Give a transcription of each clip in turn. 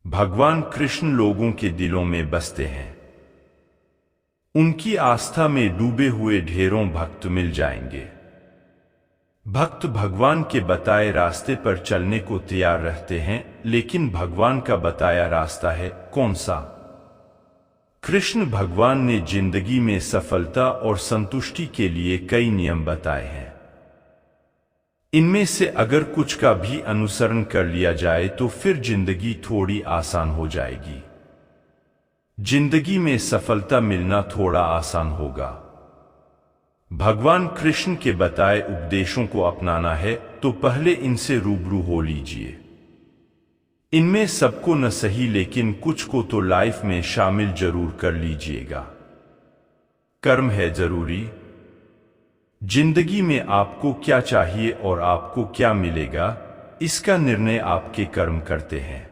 भगवान कृष्ण लोगों के दिलों में बसते हैं। उनकी आस्था में डूबे हुए ढेरों भक्त मिल जाएंगे। भक्त भगवान के बताए रास्ते पर चलने को तैयार रहते हैं, लेकिन भगवान का बताया रास्ता है कौन सा? कृष्ण भगवान ने जिंदगी में सफलता और संतुष्टि के लिए कई नियम बताए हैं। इनमें से अगर कुछ का भी अनुसरण कर लिया जाए तो फिर जिंदगी थोड़ी आसान हो जाएगी। जिंदगी में सफलता मिलना थोड़ा आसान होगा। भगवान कृष्ण के बताए उपदेशों को अपनाना है तो पहले इनसे रूबरू हो लीजिए। इनमें सबको न सही लेकिन कुछ को तो लाइफ में शामिल जरूर कर लीजिएगा। कर्म है जरूरी। जिंदगी में आपको क्या चाहिए और आपको क्या मिलेगा, इसका निर्णय आपके कर्म करते हैं।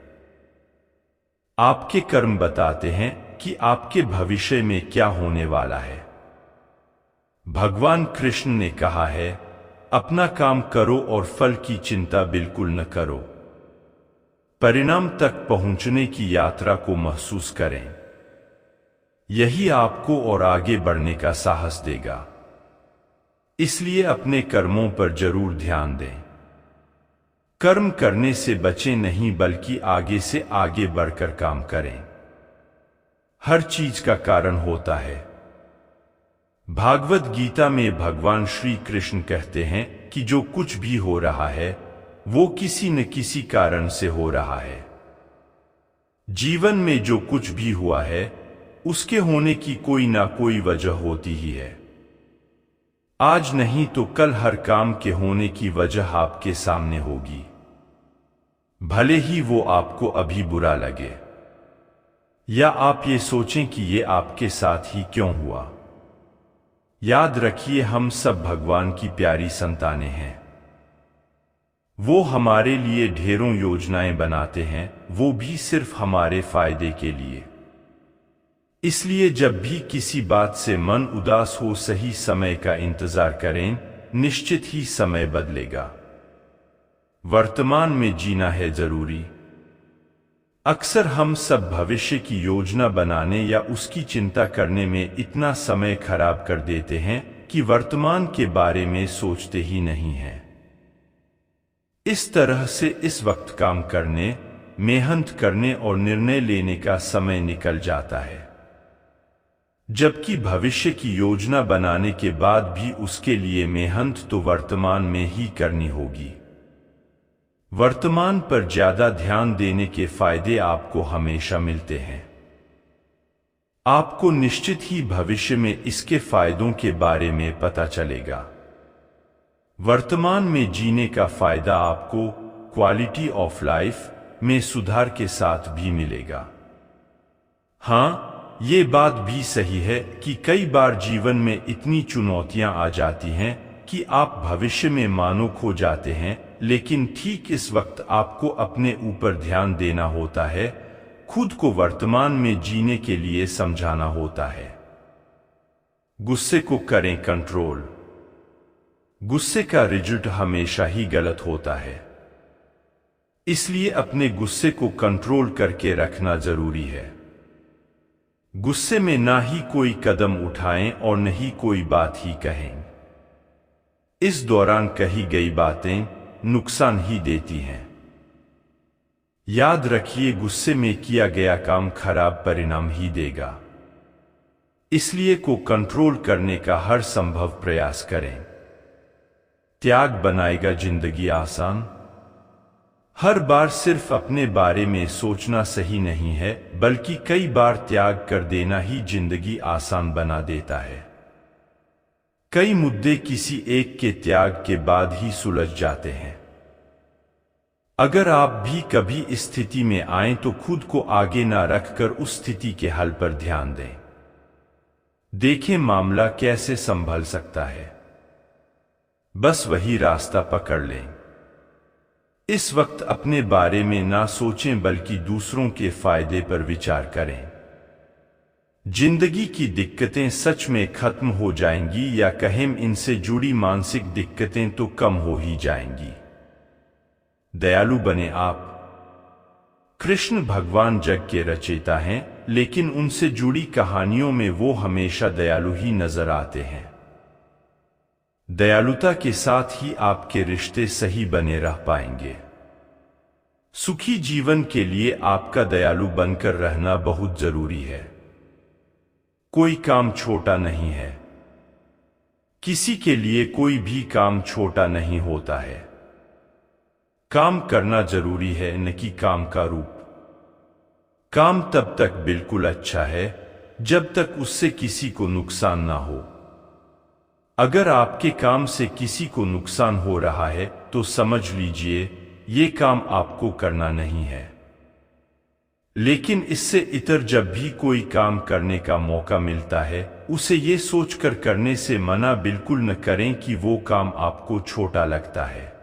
आपके कर्म बताते हैं कि आपके भविष्य में क्या होने वाला है। भगवान कृष्ण ने कहा है, अपना काम करो और फल की चिंता बिल्कुल न करो। परिणाम तक पहुंचने की यात्रा को महसूस करें। यही आपको और आगे बढ़ने का साहस देगा। इसलिए अपने कर्मों पर जरूर ध्यान दें। कर्म करने से बचें नहीं बल्कि आगे से आगे बढ़कर काम करें। हर चीज का कारण होता है। भागवत गीता में भगवान श्री कृष्ण कहते हैं कि जो कुछ भी हो रहा है वो किसी न किसी कारण से हो रहा है। जीवन में जो कुछ भी हुआ है उसके होने की कोई ना कोई वजह होती ही है। आज नहीं तो कल हर काम के होने की वजह आपके सामने होगी, भले ही वो आपको अभी बुरा लगे या आप ये सोचें कि ये आपके साथ ही क्यों हुआ। याद रखिए, हम सब भगवान की प्यारी संतानें हैं। वो हमारे लिए ढेरों योजनाएं बनाते हैं, वो भी सिर्फ हमारे फायदे के लिए। इसलिए जब भी किसी बात से मन उदास हो, सही समय का इंतजार करें, निश्चित ही समय बदलेगा। वर्तमान में जीना है जरूरी। अक्सर हम सब भविष्य की योजना बनाने या उसकी चिंता करने में इतना समय खराब कर देते हैं कि वर्तमान के बारे में सोचते ही नहीं हैं। इस तरह से इस वक्त काम करने, मेहनत करने और निर्णय लेने का समय निकल जाता है, जबकि भविष्य की योजना बनाने के बाद भी उसके लिए मेहनत तो वर्तमान में ही करनी होगी। वर्तमान पर ज्यादा ध्यान देने के फायदे आपको हमेशा मिलते हैं। आपको निश्चित ही भविष्य में इसके फायदों के बारे में पता चलेगा। वर्तमान में जीने का फायदा आपको क्वालिटी ऑफ लाइफ में सुधार के साथ भी मिलेगा। हाँ, ये बात भी सही है कि कई बार जीवन में इतनी चुनौतियां आ जाती हैं कि आप भविष्य में मानो खो जाते हैं, लेकिन ठीक इस वक्त आपको अपने ऊपर ध्यान देना होता है, खुद को वर्तमान में जीने के लिए समझाना होता है। गुस्से को करें कंट्रोल। गुस्से का रिजल्ट हमेशा ही गलत होता है, इसलिए अपने गुस्से को कंट्रोल करके रखना जरूरी है। गुस्से में ना ही कोई कदम उठाएं और न ही कोई बात ही कहें। इस दौरान कही गई बातें नुकसान ही देती हैं। याद रखिए, गुस्से में किया गया काम खराब परिणाम ही देगा। इसलिए को कंट्रोल करने का हर संभव प्रयास करें। त्याग बनाएगा जिंदगी आसान। हर बार सिर्फ अपने बारे में सोचना सही नहीं है, बल्कि कई बार त्याग कर देना ही जिंदगी आसान बना देता है। कई मुद्दे किसी एक के त्याग के बाद ही सुलझ जाते हैं। अगर आप भी कभी इस स्थिति में आए तो खुद को आगे ना रखकर उस स्थिति के हल पर ध्यान दें। देखें मामला कैसे संभल सकता है, बस वही रास्ता पकड़ लें। इस वक्त अपने बारे में ना सोचें बल्कि दूसरों के फायदे पर विचार करें। जिंदगी की दिक्कतें सच में खत्म हो जाएंगी या कहें इनसे जुड़ी मानसिक दिक्कतें तो कम हो ही जाएंगी। दयालु बने आप। कृष्ण भगवान जग के रचयिता हैं, लेकिन उनसे जुड़ी कहानियों में वो हमेशा दयालु ही नजर आते हैं। दयालुता के साथ ही आपके रिश्ते सही बने रह पाएंगे। सुखी जीवन के लिए आपका दयालु बनकर रहना बहुत जरूरी है। कोई काम छोटा नहीं है। किसी के लिए कोई भी काम छोटा नहीं होता है। काम करना जरूरी है, न कि काम का रूप। काम तब तक बिल्कुल अच्छा है जब तक उससे किसी को नुकसान ना हो। अगर आपके काम से किसी को नुकसान हो रहा है तो समझ लीजिए ये काम आपको करना नहीं है। लेकिन इससे इतर जब भी कोई काम करने का मौका मिलता है, उसे ये सोचकर करने से मना बिल्कुल न करें कि वो काम आपको छोटा लगता है।